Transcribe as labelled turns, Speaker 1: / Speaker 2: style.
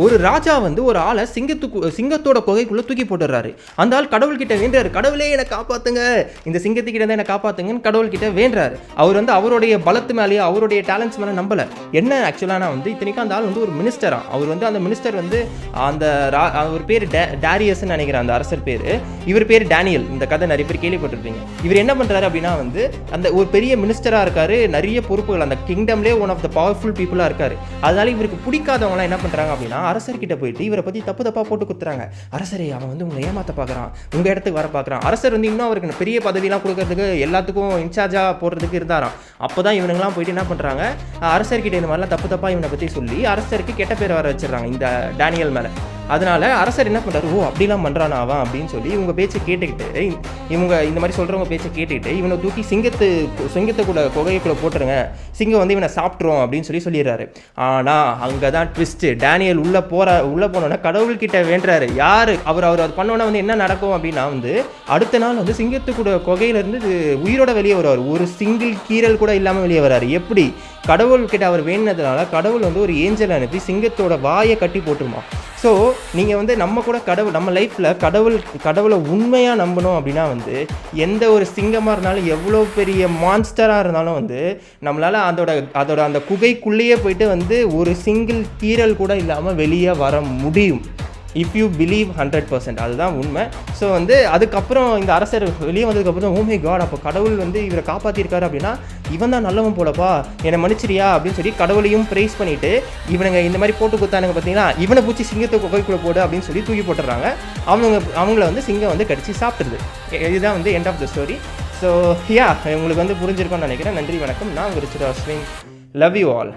Speaker 1: ஒரு ராஜா வந்து ஒரு ஆளை சிங்கத்தோட குகைக்குள்ளே தூக்கி போட்டுடுறாரு. அந்த ஆள் கடவுள்கிட்ட வேண்டுறாரு, கடவுளே என்னை காப்பாற்றுங்க, இந்த சிங்கத்துக்கிட்ட தான் என்னை காப்பாற்றுங்கன்னு கடவுள்கிட்ட வேண்டுறாரு. அவர் வந்து அவருடைய பலத்து மேலேயே அவருடைய டேலண்ட்ஸ் மேலே நம்பலை. என்ன ஆக்சுவலாக நான் வந்து இத்தனைக்கும் அந்த ஆள் வந்து ஒரு மினிஸ்டரா. அவர் வந்து அந்த மினிஸ்டர் வந்து அந்த அவர் பேர் டாரியஸ்ன்னு நினைக்கிறேன் அந்த அரசர் பேர். இவர் பேர் டேனியல். இந்த கதை நிறைய பேர் கேள்விப்பட்டிருப்பீங்க. இவர் என்ன பண்ணுறாரு அப்படின்னா வந்து அந்த ஒரு பெரிய மினிஸ்டராக இருக்காரு, நிறைய பொறுப்புகள் அந்த கிங்டம்லேயே ஒன் ஆஃப் த பவர்ஃபுல் பீப்புளாக இருக்காரு. அதனால இவருக்கு பிடிக்காதவங்களாம் என்ன பண்ணுறாங்க அப்படின்னா அரசர்கிட்ட போயிட்டு இவரை பற்றி தப்பா போட்டு கொடுத்துறாங்க. அரசரே, அவன் வந்து உங்களை ஏமாத்த பார்க்குறான், உங்கள் இடத்துக்கு வர பார்க்குறான். அரசர் வந்து இன்னும் அவருக்கு பெரிய பதவியெல்லாம் கொடுக்கறதுக்கு எல்லாத்துக்கும் இன்சார்ஜாக போடுறதுக்கு இருந்தாராம். அப்போ தான் இவனுங்களாம் போயிட்டு என்ன பண்ணுறாங்க, அரசர்கிட்ட இந்த மாதிரிலாம் தப்பாக இவனை பற்றி சொல்லி அரசருக்கு கெட்ட பேர் வர வச்சிடறாங்க இந்த டேனியல் மேலே. அதனால் அரசர் என்ன பண்ணுறாரு, ஓ அப்படிலாம் பண்ணுறானா அவன் அப்படின்னு சொல்லி இவங்க பேச்சை கேட்டுக்கிட்டு, இவங்க இந்த மாதிரி சொல்கிறவங்க பேச்சை கேட்டுக்கிட்டு இவனை தூக்கி சிங்கத்தை கூட குகைக்குள்ளே போட்டுருங்க, சிங்கம் வந்து இவனை சாப்பிட்றோம் அப்படின்னு சொல்லிடுறாரு. ஆனால் அங்கே தான் ட்விஸ்ட்டு. டேனியல் உள்ளே போனோன்னா கடவுள்கிட்ட வேண்டுறாரு. யார் அவர் அது பண்ணோன்னா வந்து என்ன நடக்கும் அப்படின்னா வந்து அடுத்த நாள் வந்து சிங்கத்துக்கூட குகையிலேருந்து உயிரோட வெளியே வருவார். ஒரு சிங்கிள் கீரல் கூட இல்லாமல் வெளியே வர்றாரு. எப்படி? கடவுள்கிட்ட அவர் வேண்டினதுனால கடவுள் வந்து ஒரு ஏஞ்சல் அனுப்பி சிங்கத்தோட வாயை கட்டி போட்டுருமா. ஸோ நீங்கள் வந்து நம்ம கூட நம்ம லைஃப்பில் கடவுளை உண்மையாக நம்பணும் அப்படின்னா வந்து எந்த ஒரு சிங்கமாக இருந்தாலும் எவ்வளோ பெரிய மான்ஸ்டராக இருந்தாலும் வந்து நம்மளால் அதோட அந்த குகைக்குள்ளேயே போயிட்டு வந்து ஒரு சிங்கிள் கீரல் கூட இல்லாமல் வெளியே வர முடியும். இஃப் யூ பிலீவ் 100%, அதுதான் உண்மை. ஸோ வந்து அதுக்கப்புறம் இந்த அரசர் வெளியே வந்ததுக்கப்புறம் ஓ மை காட், அப்போ கடவுள் வந்து இவரை காப்பாற்றிருக்காரு அப்படின்னா இவன் தான் நல்லவன் போலப்பா, என்னை மன்னிச்சிரியா அப்படின்னு சொல்லி கடவுளையும் ப்ரைஸ் பண்ணிவிட்டு இவனுங்க இந்த மாதிரி போட்டு கொடுத்தானுங்க பார்த்தீங்களா, இவனை பூச்சி சிங்கத்தை குகைக்குள்ளே போடு அப்படின்னு சொல்லி தூக்கி போட்டுடுறாங்க. அவங்கள வந்து சிங்கம் வந்து கடிச்சு சாப்பிட்டுருது. இதுதான் வந்து end of the story. So உங்களுக்கு வந்து புரிஞ்சிருக்கோன்னு நினைக்கிறேன். நன்றி, வணக்கம். நான் Richard Ashwin. Love you all.